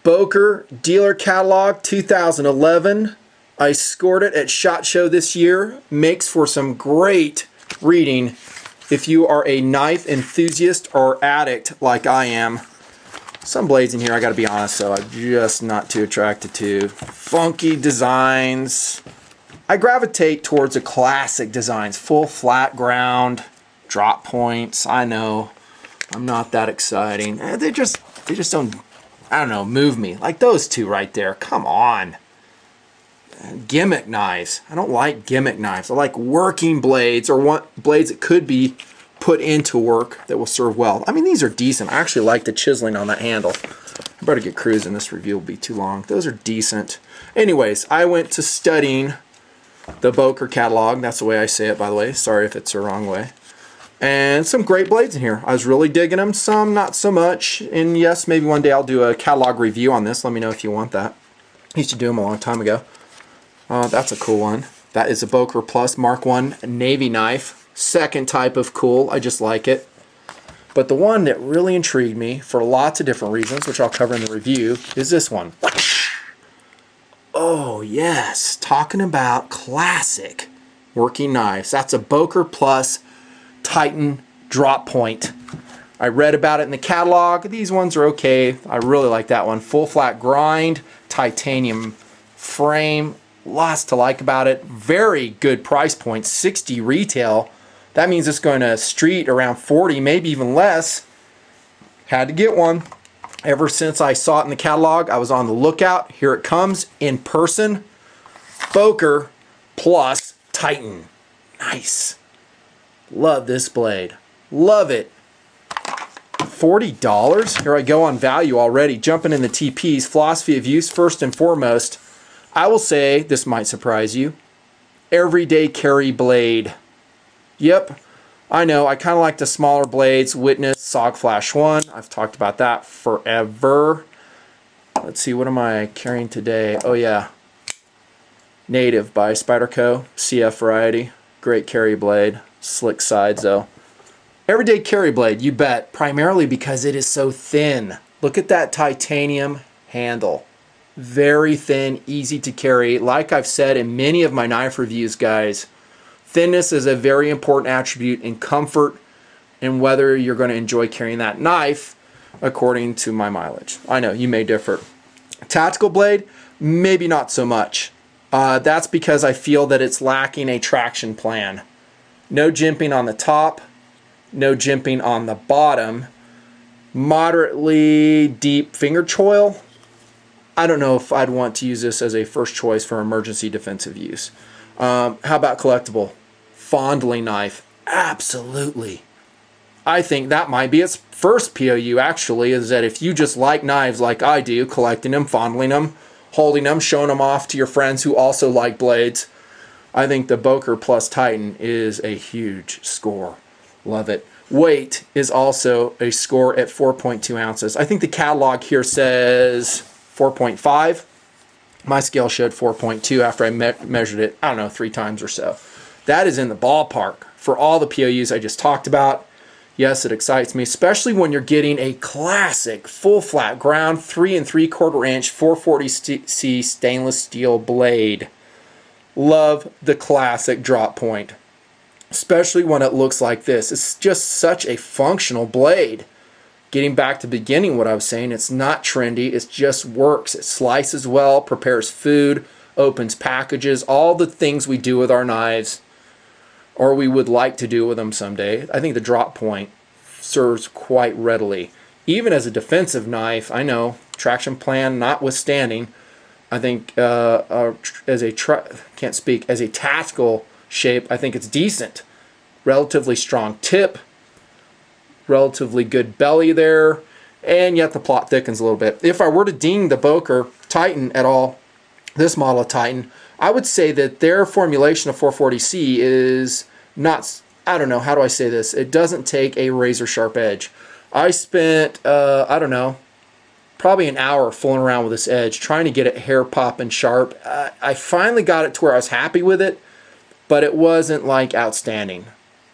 Boker Dealer Catalog 2011. I scored it at SHOT Show this year. Makes for some great reading if you are a knife enthusiast or addict like I am. Some blades in here, I gotta be honest though, I'm just not too attracted to. Funky designs. I gravitate towards the classic designs. Full flat ground, drop points. I know, I'm not that exciting. They just don't, I don't know, move me. Like those two right there, come on. Gimmick knives. I don't like gimmick knives. I like working blades, or blades that could be put into work that will serve well. I mean, these are decent. I actually like the chiseling on that handle. I better get cruising. This review will be too long. Those are decent. Anyways, I went to studying the Boker catalog. That's the way I say it, by the way. Sorry if it's the wrong way. And some great blades in here. I was really digging them. Some not so much. And yes, maybe one day I'll do a catalog review on this. Let me know if you want that. I used to do them a long time ago. That's a cool one. That is a Boker Plus Mark I Navy knife. Second type of cool. I just like it. But the one that really intrigued me for lots of different reasons, which I'll cover in the review, is this one. Oh yes, talking about classic working knives. That's a Boker Plus Titan drop point. I read about it in the catalog. These ones are okay. I really like that one. Full flat grind, titanium frame. Lots to like about it. Very good price point, 60 retail. That means it's going to street around 40, maybe even less. Had to get one. Ever since I saw it in the catalog, I was on the lookout. Here it comes in person. Boker Plus Titan. Nice. Love this blade. Love it. $40? Here I go on value already. Jumping in the TPs. Philosophy of use first and foremost. I will say, this might surprise you, everyday carry blade. Yep, I know, I kind of like the smaller blades. Witness, SOG Flash 1, I've talked about that forever. Let's see, what am I carrying today? Oh yeah, Native by Spyderco, CF variety. Great carry blade, slick sides though. Everyday carry blade, you bet, primarily because it is so thin. Look at that titanium handle. Very thin, easy to carry. Like I've said in many of my knife reviews, guys, thinness is a very important attribute in comfort and whether you're going to enjoy carrying that knife according to my mileage. I know, you may differ. Tactical blade, maybe not so much. That's because I feel that it's lacking a traction plan. No jimping on the top, no jimping on the bottom. Moderately deep finger choil. I don't know if I'd want to use this as a first choice for emergency defensive use. How about collectible? Fondling knife. Absolutely. I think that might be its first POU actually, is that if you just like knives like I do, collecting them, fondling them, holding them, showing them off to your friends who also like blades, I think the Boker Plus Titan is a huge score. Love it. Weight is also a score at 4.2 ounces. I think the catalog here says 4.5. My scale showed 4.2 after I measured it, I don't know, 3 times or so. That is in the ballpark for all the POUs I just talked about. Yes, it excites me, especially when you're getting a classic full flat ground 3 3/4 inch 440C stainless steel blade. Love the classic drop point, especially when it looks like this. It's just such a functional blade. Getting back to the beginning, what I was saying, it's not trendy, it just works. It slices well, prepares food, opens packages, all the things we do with our knives, or we would like to do with them someday. I think the drop point serves quite readily. Even as a defensive knife, I know, traction plan notwithstanding, I think as a tactical shape, I think it's decent. Relatively strong tip, relatively good belly there, and yet the plot thickens a little bit. If I were to ding the Boker Titan at all, this model of Titan, I would say that their formulation of 440C is not, I don't know, how do I say this? It doesn't take a razor sharp edge. I spent, I don't know, probably an hour fooling around with this edge, trying to get it hair popping sharp. I finally got it to where I was happy with it, but it wasn't like outstanding.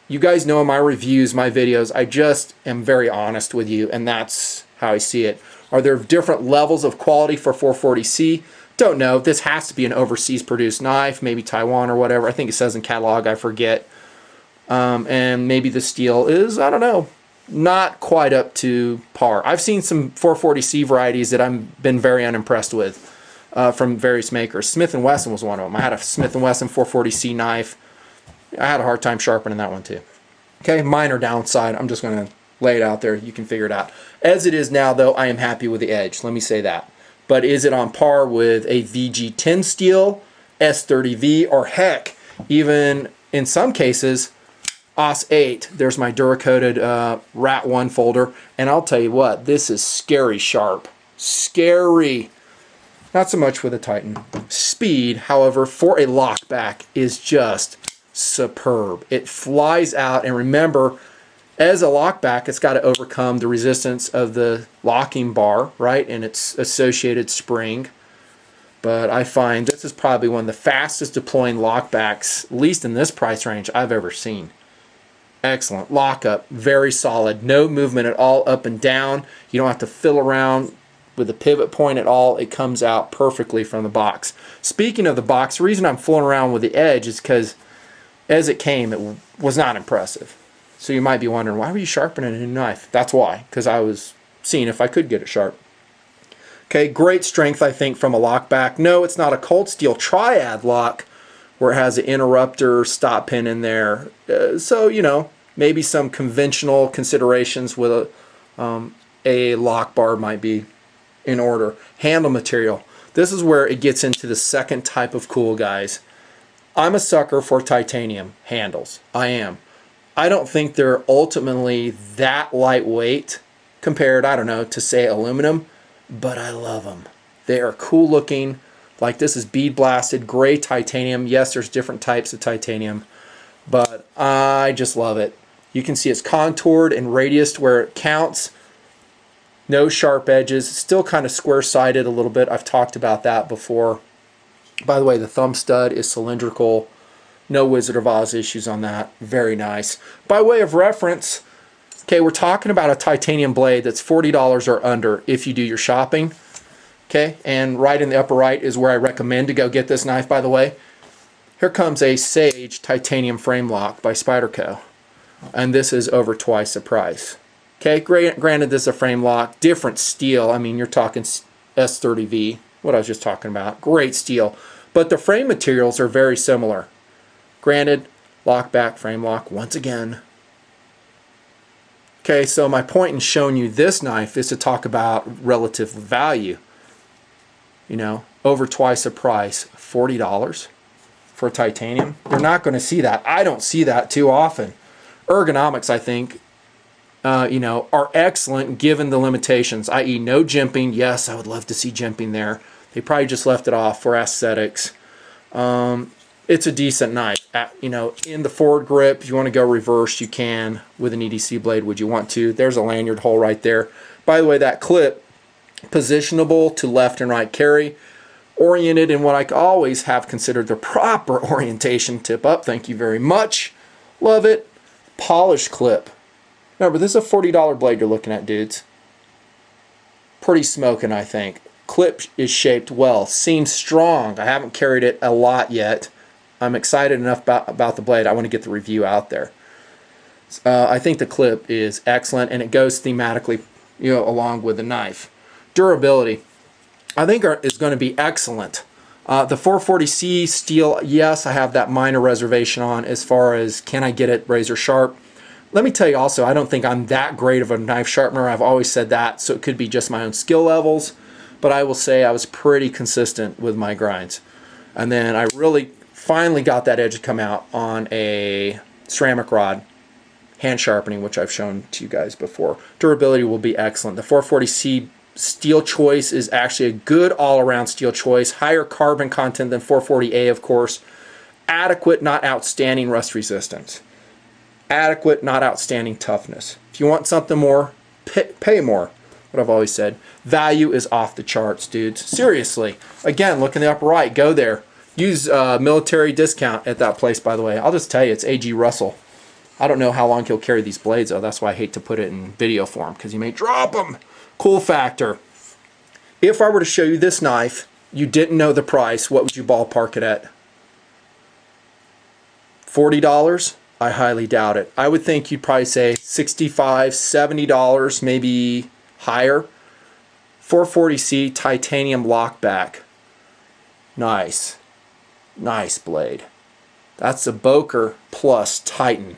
You guys know in my reviews, my videos, I just am very honest with you, and that's how I see it. Are there different levels of quality for 440C? Don't know. This has to be an overseas produced knife, maybe Taiwan or whatever. I think it says in catalog, I forget. And maybe the steel is, I don't know, not quite up to par. I've seen some 440C varieties that I've been very unimpressed with from various makers. Smith & Wesson was one of them. I had a Smith & Wesson 440C knife. I had a hard time sharpening that one too. Okay, minor downside. I'm just going to lay it out there. You can figure it out. As it is now, though, I am happy with the edge. Let me say that. But is it on par with a VG10 steel, S30V, or heck, even in some cases, OS8? There's my Duracoated Rat 1 folder. And I'll tell you what, this is scary sharp. Scary. Not so much with a Titan. Speed, however, for a lockback is just superb. It flies out, and remember, as a lockback, it's got to overcome the resistance of the locking bar, right, and its associated spring. But I find this is probably one of the fastest deploying lockbacks, at least in this price range, I've ever seen. Excellent. Lockup, very solid. No movement at all up and down. You don't have to fiddle around with the pivot point at all. It comes out perfectly from the box. Speaking of the box, the reason I'm fooling around with the edge is because as it came, it was not impressive. So you might be wondering, why were you sharpening a new knife? That's why, because I was seeing if I could get it sharp. Okay, great strength, I think, from a lockback. No, it's not a cold steel triad lock where it has an interrupter stop pin in there. So, you know, maybe some conventional considerations with a lock bar might be in order. Handle material. This is where it gets into the second type of cool, guys. I'm a sucker for titanium handles. I am. I don't think they're ultimately that lightweight compared, I don't know, to say aluminum, but I love them. They are cool looking. Like this is bead blasted gray titanium. Yes, there's different types of titanium, but I just love it. You can see it's contoured and radiused where it counts. No sharp edges. Still kind of square-sided a little bit. I've talked about that before. By the way, the thumb stud is cylindrical. No Wizard of Oz issues on that. Very nice. By way of reference, okay, we're talking about a titanium blade that's $40 or under if you do your shopping. Okay, and right in the upper right is where I recommend to go get this knife, by the way. Here comes a Sage titanium frame lock by Spyderco. And this is over twice the price. Okay, granted this is a frame lock, different steel. I mean, you're talking S30V, what I was just talking about. Great steel. But the frame materials are very similar. Granted, lockback, frame lock, once again. Okay, so my point in showing you this knife is to talk about relative value. You know, over twice the price, $40 for titanium. You're not going to see that. I don't see that too often. Ergonomics, I think, you know, are excellent given the limitations, i.e. no jimping. Yes, I would love to see jimping there. They probably just left it off for aesthetics. It's a decent knife. You know, in the forward grip, if you want to go reverse, you can with an EDC blade. Would you want to? There's a lanyard hole right there. By the way, that clip, positionable to left and right carry, oriented in what I always have considered the proper orientation, tip up. Thank you very much. Love it. Polished clip. Remember, this is a $40 blade you're looking at, dudes. Pretty smoking, I think. Clip is shaped well. Seems strong. I haven't carried it a lot yet. I'm excited enough about the blade. I want to get the review out there. I think the clip is excellent, and it goes thematically, you know, along with the knife. Durability, I think, is going to be excellent. The 440C steel, yes, I have that minor reservation on as far as can I get it razor sharp. Let me tell you also, I don't think I'm that great of a knife sharpener. I've always said that, so it could be just my own skill levels. But I will say I was pretty consistent with my grinds. And then I really finally got that edge to come out on a ceramic rod, hand sharpening, which I've shown to you guys before. Durability will be excellent. The 440C steel choice is actually a good all-around steel choice. Higher carbon content than 440A, of course. Adequate, not outstanding rust resistance. Adequate, not outstanding toughness. If you want something more, pay more. What I've always said. Value is off the charts, dudes. Seriously. Again, look in the upper right. Go there. Use military discount at that place, by the way. I'll just tell you, it's A.G. Russell. I don't know how long he'll carry these blades, though. That's why I hate to put it in video form, because he may drop them. Cool factor. If I were to show you this knife, you didn't know the price, what would you ballpark it at? $40? I highly doubt it. I would think you'd probably say $65, $70, maybe higher. 440C titanium lockback. Nice. Nice blade. That's a Boker plus Titan.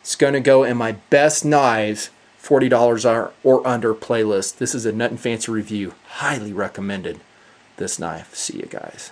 It's going to go in my best knives, $40 or under playlist. This is a Nutnfancy review. Highly recommended, this knife. See you guys.